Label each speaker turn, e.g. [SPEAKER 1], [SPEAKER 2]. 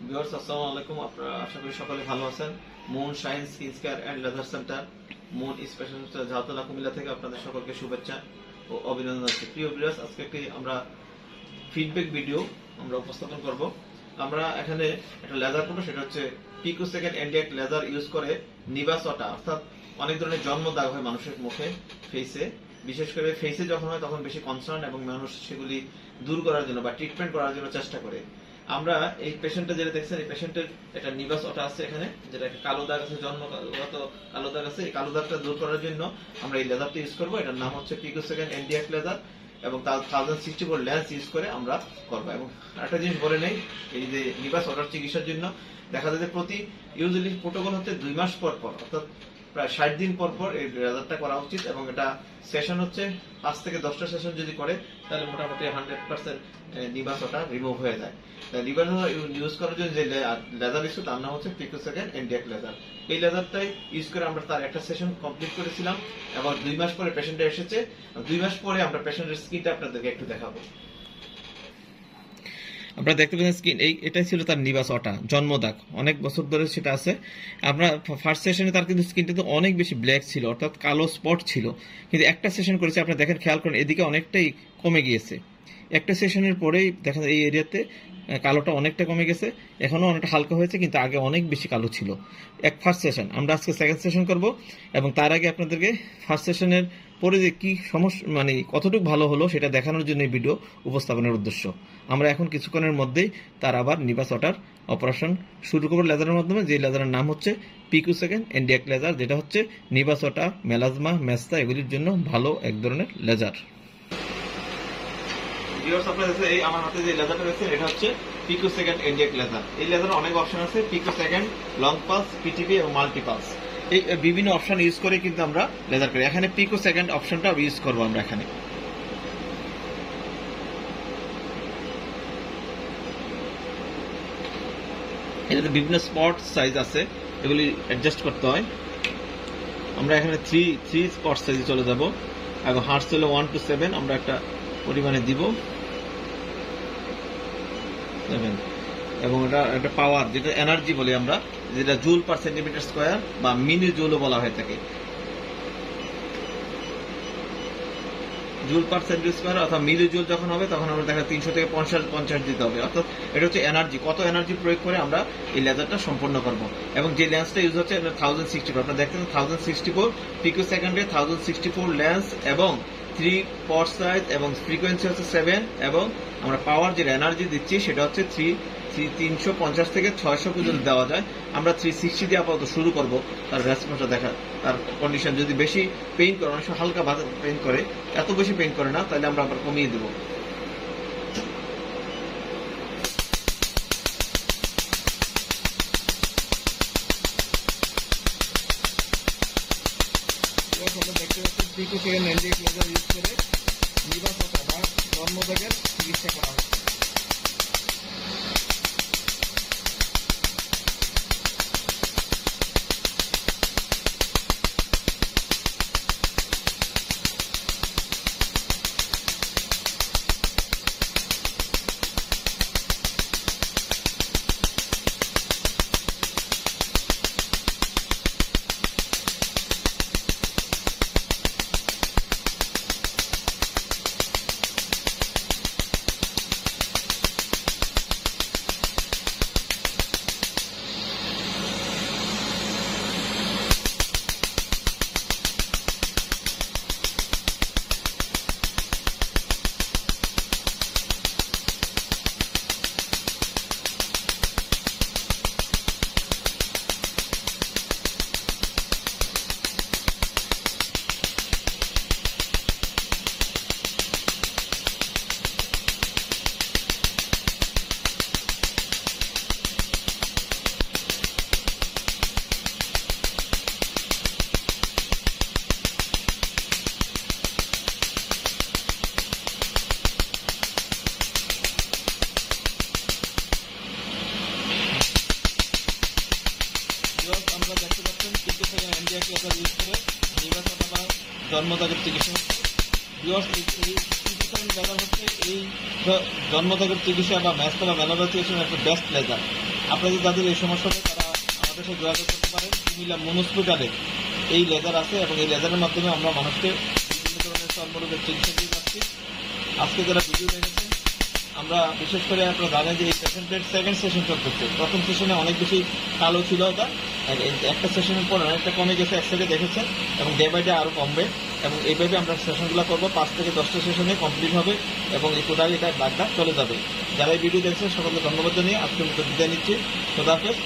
[SPEAKER 1] Viewers আসসালামু আলাইকুম। আপনারা আশা করি সকলে ভালো আছেন। Moon shine skin care and leather centre, moon specialist Jhautala Comilla থেকে আপনাদের সকলকে শুভেচ্ছা ও অভিনন্দন জানাচ্ছি। প্রিয় ভিউয়ার্স, আজকে একটি আমরা ফিডব্যাক ভিডিও আমরা উপস্থাপন করব। আমরা এখানে একটা লেদার পণ্য, সেটা হচ্ছে পিকোসেকেন্ড এন্ডিয়াক লেদার ইউজ করে নিবাসটা, অর্থাৎ অনেক ধরনের জন্ম দাগ হয় মানুষের মুখে, ফেসে, বিশেষ করে ফেসে যখন হয় তখন বেশি কনসার্ন এবং মানুষ সেগুলি দূর করার জন্য বা ট্রিটমেন্ট করার জন্য চেষ্টা করে। আমরা এই পেশেন্টটা যেটা দেখছেন, এই পেশেন্টের একটা নিবাস ওটা আছে এখানে, যেটা একটা কালো দাগ আছে, জন্মগত কালো দাগ আছে। এই কালো দাগটা দূর করার জন্য আমরা এই লেদারটা ইউজ করবো। এটার নাম হচ্ছে পিকোসেকেন্ড এন্ডিয়াক লেদার এবং 1064 লেন্স ইউজ করে আমরা করবো। এবং একটা জিনিস বলে নেই, এই যে নিবাস ওটার চিকিৎসার জন্য দেখা যায় যে প্রতি ইউজুয়ালি প্রোটোকল হচ্ছে 2 মাস পর পর, অর্থাৎ প্রায় 60 দিন পর পর এই লেদারটা করা উচিত। এবং এটা সেশন হচ্ছে 5 থেকে 10টা সেশন যদি করে, তাহলে মোটামুটি 100% নিবাস ওটা রিমুভ হয়ে যায়। নিবাস ইউজ করার জন্য যে লেদার ইউজ, তার নাম হচ্ছে পিকোসেকেন্ড এন্ডিয়াক লেদার। এই লেদারটাই ইউজ করে আমরা তার একটা সেশন কমপ্লিট করেছিলাম এবং 2 মাস পরে পেশেন্ট এসেছে। 2 মাস পরে আমরা পেশেন্টের স্কিনটা আপনাদেরকে একটু দেখাবো। আপনারা দেখতে পাচ্ছেন স্কিন, এটাই ছিল তার নিবাস ওটা, জন্মদাগ, অনেক বছর ধরে সেটা আছে। আমরা ফার্স্ট সেশনে তার কিন্তু স্কিনটা তো অনেক বেশি ব্ল্যাক ছিল, অর্থাৎ কালো স্পট ছিল। কিন্তু একটা সেশন করেছে, আপনারা দেখেন, খেয়াল করেন, এদিকে অনেকটাই কমে গিয়েছে। একটা সেশনের পরেই দেখেন এই এরিয়াতে কালোটা অনেকটা কমে গেছে, এখনো অনেকটা হালকা হয়েছে, কিন্তু আগে অনেক বেশি কালো ছিল। ফার্স্ট সেশন, আমরা আজকে সেকেন্ড সেশন করব এবং তার আগে আপনাদেরকে ফার্স্ট সেশনের পরে যে কি সমস্যা, মানে কতটুকু ভালো হলো সেটা দেখানোর জন্য এই ভিডিও উপস্থাপনের উদ্দেশ্য। আমরা এখন কিছুক্ষণের মধ্যেই তার আবার নিবাস ওটার অপারেশন শুরু করবো লেজারের মাধ্যমে, যে লেজারের নাম হচ্ছে পিকোসেকেন্ড এন্ডিয়াক লেজার, যেটা হচ্ছে নিবাস ওটা, মেলাজমা, মেস্তা এগুলির জন্য ভালো এক ধরনের লেজার। এই আমার হাতে যে লেজারটা রয়েছে, এটা হচ্ছে পিকোসেকেন্ড এন্ডিয়াক লেজার। এই লেজারে অনেক অপশন আছে, পিকোসেকেন্ড, লং পালস, পিটিভি এবং মাল্টি পালস, এই বিভিন্ন অপশন ইউজ করে কিন্তু আমরা লেজার করি। এখানে পিকোসেকেন্ড অপশনটা ইউজ করবো আমরা এখানে। এটাতে বিভিন্ন স্পট সাইজ আছে, এগুলি অ্যাডজাস্ট করতে হয়। আমরা এখানে থ্রি স্পট সাইজে চলে যাব এবং হার্টস হলো 1 to 7 আমরা একটা পরিমাণে দিব 7। এবং এটা একটা পাওয়ার, যেটা এনার্জি বলি আমরা, যেটা জুল পার সেন্টিমিটার স্কোয়ার বা মিনি জুলও বলা হয়ে থাকে। জুল পার সেন্টিমিটার স্কোয়ার অর্থাৎ মিলি জুল যখন হবে, তখন আমরা দেখা 300 থেকে 50 দিতে হবে। অর্থাৎ এটা হচ্ছে এনার্জি, কত এনার্জি প্রয়োগ করে আমরা এই লেজারটা সম্পন্ন করব। এবং যে লেন্সটা ইউজ হচ্ছে 1064, আপনারা দেখতেন 1064 পিকোসেকেন্ডে 1064 লেন্স এবং 3 পট সাইজ এবং ফ্রিকোয়েন্সি হচ্ছে 7 এবং আমরা পাওয়ার যে এনার্জি দিচ্ছি সেটা হচ্ছে 350 থেকে 600 পর্যন্ত দেওয়া যায়। আমরা 360 দিয়ে আপাতত শুরু করব তার রেসপন্সটা দেখা, তার কন্ডিশন। যদি বেশি পেইন করে, অনেক সময় হালকা পেইন করে, এত বেশি পেইন করে না, তাহলে আমরা আবার কমিয়ে দেবো। দেখতে পাচ্ছেন পিকোসেকেন্ড এন্ডিয়াক লেজার ইউজ করে নিবাস ওটা বা জন্মদাগের চিকিৎসা করা হচ্ছে। আমরা দেখতে পাচ্ছেন পিকোসেকেন্ড এন্ডিয়াক লেজার ইউজ করে নিবাস ওটা বা জন্মদাগের চিকিৎসা হচ্ছে। পিকোসেকেন্ড লেজার হচ্ছে এই জন্মদাগের চিকিৎসা বা মেস্তা বা মেলানোর চিকিৎসার একটা বেস্ট লেজার। আপনাদের যাদের এই সমস্যা হবে তারা আমাদের সাথে যোগাযোগ করতে পারেন। কুমিল্লা মনস্পিটালে এই লেজার আছে এবং এই লেজারের মাধ্যমে আমরা মানুষকে বিভিন্ন ধরনের চর্মরোগের চিকিৎসা দিয়ে যাচ্ছি। আজকে যারা ভিডিও দেখেছেন, আমরা বিশেষ করে আপনারা জানেন যে এই পেশেন্টের সেকেন্ড সেশন চলতেছে। প্রথম সেশনে অনেক বেশি কালো ছিল, ওটা একটা সেশনের পর অনেকটা কমে গেছে, এক সাইডে দেখেছেন, এবং ডে বাই ডে আরো কমবে। এবং এইভাবে আমরা সেশনগুলো করবো, 5 থেকে 10টা সেশনে কমপ্লিট হবে এবং এই টোটাল এটা দাগটা চলে যাবে। যারা এই ভিডিও দেখছেন সকলকে ধন্যবাদ জানিয়ে আজকের মতো বিদায় নিচ্ছি। খোদা হাফেজ।